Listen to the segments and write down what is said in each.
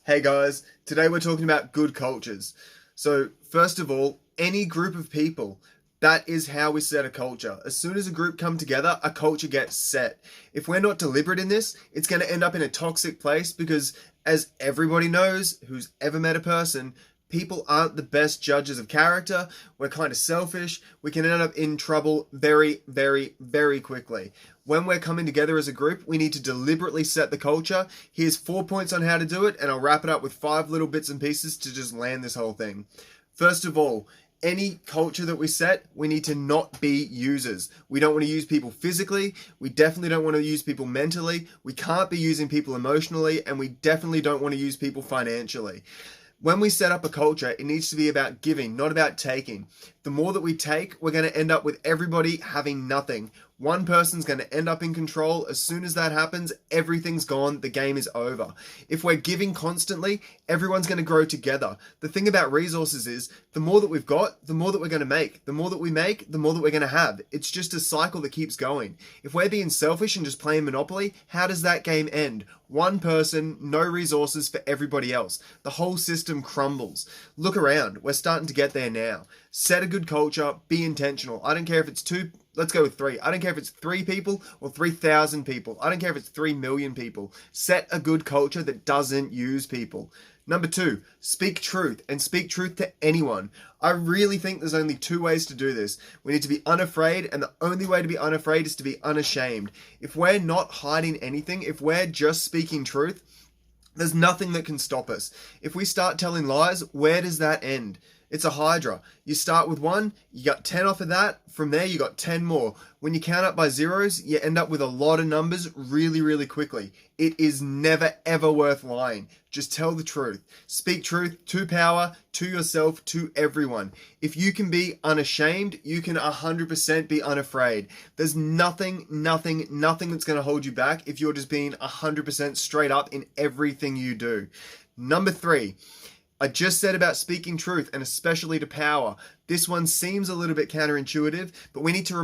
Hey guys, today we're talking about good cultures. So, first of all, any group of people, that is how we set a culture. As soon as a group come together, a culture gets set. If we're not deliberate in this, it's going to end up in a toxic place because, as everybody knows who's ever met a person, people aren't the best judges of character. We're kind of selfish. We can end up in trouble very, very, very quickly. When we're coming together as a group, we need to deliberately set the culture. Here's 4 points on how to do it, and I'll wrap it up with 5 little bits and pieces to just land this whole thing. First of all, any culture that we set, we need to not be users. We don't want to use people physically. We definitely don't want to use people mentally. We can't be using people emotionally, and we definitely don't want to use people financially. When we set up a culture, it needs to be about giving, not about taking. The more that we take, we're going to end up with everybody having nothing. One person's going to end up in control. As soon as that happens, everything's gone. The game is over. If we're giving constantly, everyone's going to grow together. The thing about resources is the more that we've got, the more that we're going to make. The more that we make, the more that we're going to have. It's just a cycle that keeps going. If we're being selfish and just playing Monopoly, how does that game end? One person, no resources for everybody else. The whole system crumbles. Look around. We're starting to get there now. Set a good culture. Be intentional. I don't care if it's two. Let's go with 3. I don't care if it's 3 people or 3,000 people. I don't care if it's 3 million people. Set a good culture that doesn't use people. Number 2, speak truth, and speak truth to anyone. I really think there's only 2 ways to do this. We need to be unafraid, and the only way to be unafraid is to be unashamed. If we're not hiding anything, if we're just speaking truth, there's nothing that can stop us. If we start telling lies, where does that end? It's a hydra. You start with 1, you got 10 off of that. From there, you got 10 more. When you count up by zeros, you end up with a lot of numbers really, really quickly. It is never, ever worth lying. Just tell the truth. Speak truth to power, to yourself, to everyone. If you can be unashamed, you can 100% be unafraid. There's nothing that's going to hold you back if you're just being 100% straight up in everything you do. Number 3. I just said about speaking truth, and especially to power. This one seems a little bit counterintuitive, but we need to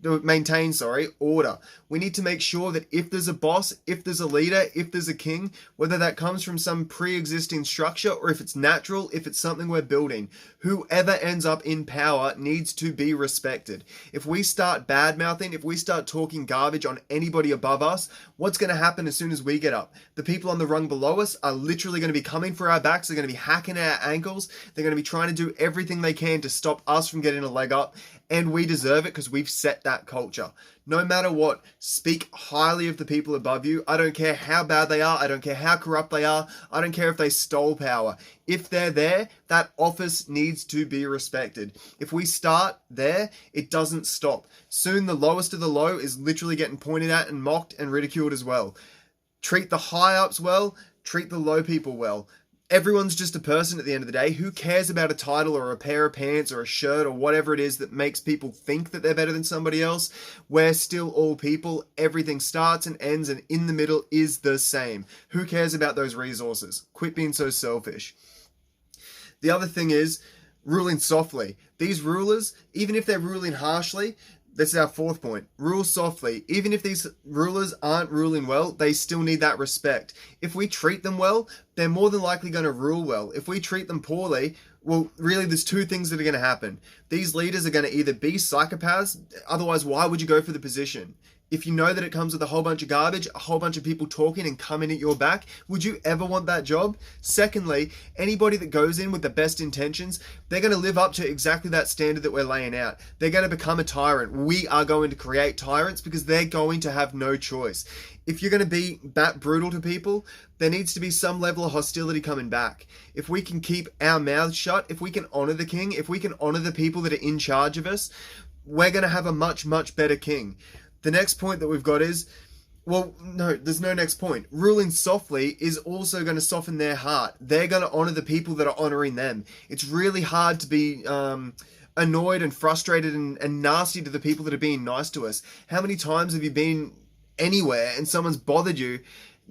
maintain order. We need to make sure that if there's a boss, if there's a leader, if there's a king, whether that comes from some pre-existing structure or if it's natural, if it's something we're building, whoever ends up in power needs to be respected. If we start bad-mouthing, if we start talking garbage on anybody above us, what's going to happen as soon as we get up? The people on the rung below us are literally going to be coming for our backs. They're going to be hacking our ankles. They're going to be trying to do everything they can to stop us from getting a leg up. And we deserve it because we've set that culture. No matter what, speak highly of the people above you. I don't care how bad they are. I don't care how corrupt they are. I don't care if they stole power. If they're there, that office needs to be respected. If we start there, it doesn't stop. Soon the lowest of the low is literally getting pointed at and mocked and ridiculed as well. Treat the high ups well, treat the low people well. Everyone's just a person at the end of the day. Who cares about a title or a pair of pants or a shirt or whatever it is that makes people think that they're better than somebody else? We're still all people. Everything starts and ends, and in the middle is the same. Who cares about those resources? Quit being so selfish. The other thing is ruling softly. These rulers, even if they're ruling harshly, this is our 4th point. Rule softly. Even if these rulers aren't ruling well, they still need that respect. If we treat them well, they're more than likely going to rule well. If we treat them poorly, well, really, there's 2 things that are going to happen. These leaders are going to either be psychopaths, otherwise, why would you go for the position? If you know that it comes with a whole bunch of garbage, a whole bunch of people talking and coming at your back, would you ever want that job? Secondly, anybody that goes in with the best intentions, they're going to live up to exactly that standard that we're laying out. They're going to become a tyrant. We are going to create tyrants because they're going to have no choice. If you're going to be that brutal to people, there needs to be some level of hostility coming back. If we can keep our mouths shut, if we can honor the king, if we can honor the people that are in charge of us, we're going to have a much, much better king. The next point that we've got is, well, no, there's no next point. Ruling softly is also going to soften their heart. They're going to honor the people that are honoring them. It's really hard to be annoyed and frustrated and nasty to the people that are being nice to us. How many times have you been anywhere and someone's bothered you?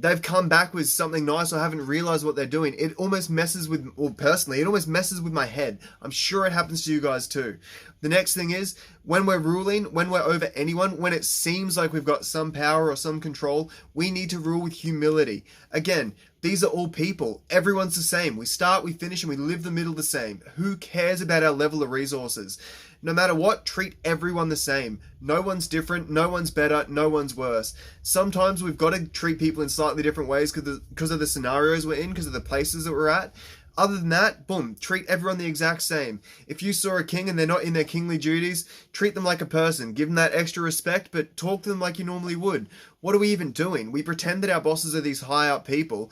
they've come back with something nice or haven't realized what they're doing, it almost messes with, well, personally, it almost messes with my head. I'm sure it happens to you guys too. The next thing is, when we're ruling, when we're over anyone, when it seems like we've got some power or some control, we need to rule with humility. Again, these are all people. Everyone's the same. We start, we finish, and we live the middle the same. Who cares about our level of resources? No matter what, treat everyone the same. No one's different, no one's better, no one's worse. Sometimes we've got to treat people in slightly different ways because of the scenarios we're in, because of the places that we're at. Other than that, boom, treat everyone the exact same. If you saw a king and they're not in their kingly duties, treat them like a person. Give them that extra respect, but talk to them like you normally would. What are we even doing? We pretend that our bosses are these high up people.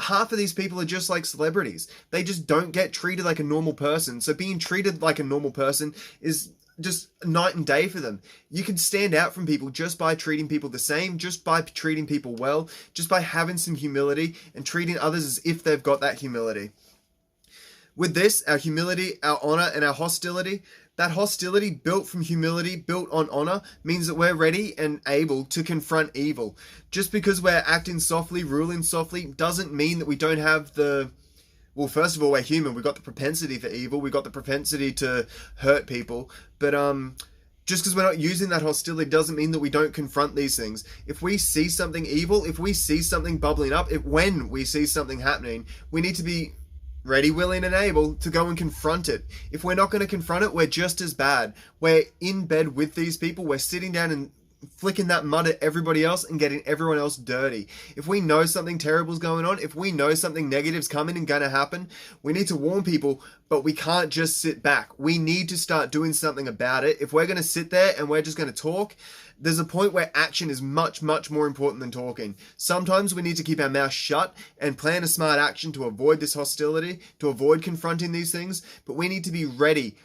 Half of these people are just like celebrities. They just don't get treated like a normal person. So being treated like a normal person is just night and day for them. You can stand out from people just by treating people the same, just by treating people well, just by having some humility and treating others as if they've got that humility. With this, our humility, our honor, and our hostility, that hostility built from humility, built on honor, means that we're ready and able to confront evil. Just because we're acting softly, ruling softly, doesn't mean that we don't have the... Well, first of all, we're human. We've got the propensity for evil. We've got the propensity to hurt people. But just because we're not using that hostility doesn't mean that we don't confront these things. If we see something evil, if we see something bubbling up, when we see something happening, we need to be ready, willing, and able to go and confront it. If we're not going to confront it, we're just as bad. We're in bed with these people. We're sitting down and flicking that mud at everybody else and getting everyone else dirty. If we know something terrible's going on, if we know something negative's coming and going to happen, we need to warn people, but we can't just sit back. We need to start doing something about it. If we're going to sit there and we're just going to talk, there's a point where action is much, much more important than talking. Sometimes we need to keep our mouth shut and plan a smart action to avoid this hostility, to avoid confronting these things, but we need to be ready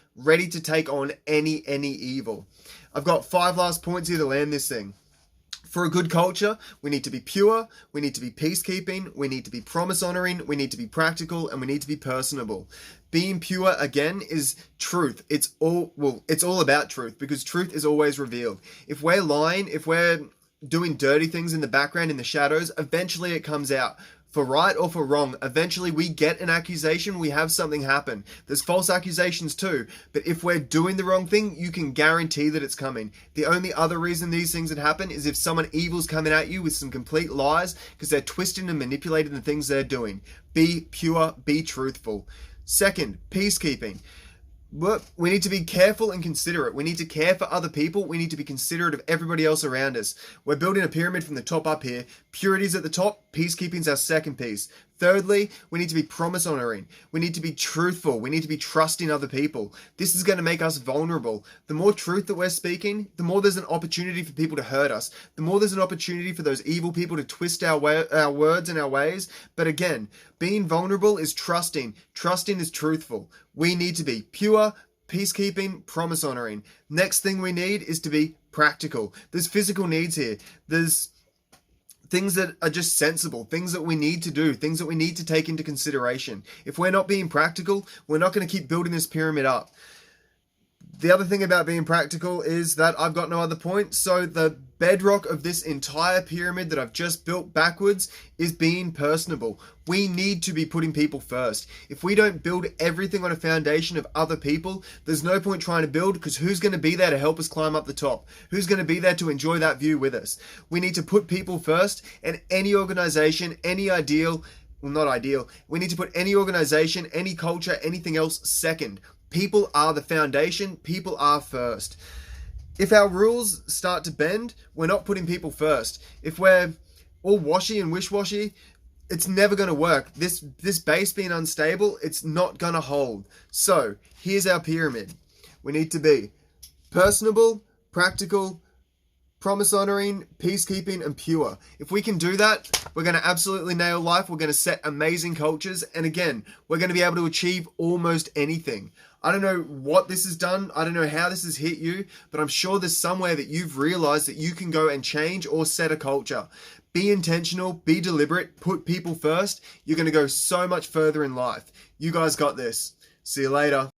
to take on any evil. I've got 5 last points here to land this thing. For a good culture, we need to be pure, we need to be peacekeeping, we need to be promise honoring, we need to be practical, and we need to be personable. Being pure, again, is truth. It's all about truth, because truth is always revealed. If we're lying, if we're doing dirty things in the background, in the shadows, eventually it comes out. For right or for wrong, eventually we get an accusation, we have something happen. There's false accusations too, but if we're doing the wrong thing, you can guarantee that it's coming. The only other reason these things would happen is if someone evil's coming at you with some complete lies, because they're twisting and manipulating the things they're doing. Be pure, be truthful. Second, peacekeeping. We need to be careful and considerate. We need to care for other people. We need to be considerate of everybody else around us. We're building a pyramid from the top up here. Purity's at the top. Peacekeeping's our second piece. Thirdly, we need to be promise honoring. We need to be truthful. We need to be trusting other people. This is going to make us vulnerable. The more truth that we're speaking, the more there's an opportunity for people to hurt us. The more there's an opportunity for those evil people to twist our words and our ways. But again, being vulnerable is trusting. Trusting is truthful. We need to be pure, peacekeeping, promise honoring. Next thing we need is to be practical. There's physical needs here. There's things that are just sensible, things that we need to do, things that we need to take into consideration. If we're not being practical, we're not going to keep building this pyramid up. The other thing about being practical is that I've got no other point. So the bedrock of this entire pyramid that I've just built backwards is being personable. We need to be putting people first. If we don't build everything on a foundation of other people, there's no point trying to build, because who's going to be there to help us climb up the top? Who's going to be there to enjoy that view with us? We need to put people first, and any organization, any ideal, well, not ideal, we need to put any organization, any culture, anything else second. People are the foundation. People are first. If our rules start to bend, we're not putting people first. If we're all washy and wish-washy, it's never going to work. This base being unstable, it's not going to hold. So here's our pyramid. We need to be personable, practical, promise honoring, peacekeeping, and pure. If we can do that, we're going to absolutely nail life. We're going to set amazing cultures. And again, we're going to be able to achieve almost anything. I don't know what this has done. I don't know how this has hit you, but I'm sure there's somewhere that you've realized that you can go and change or set a culture. Be intentional, be deliberate, put people first. You're going to go so much further in life. You guys got this. See you later.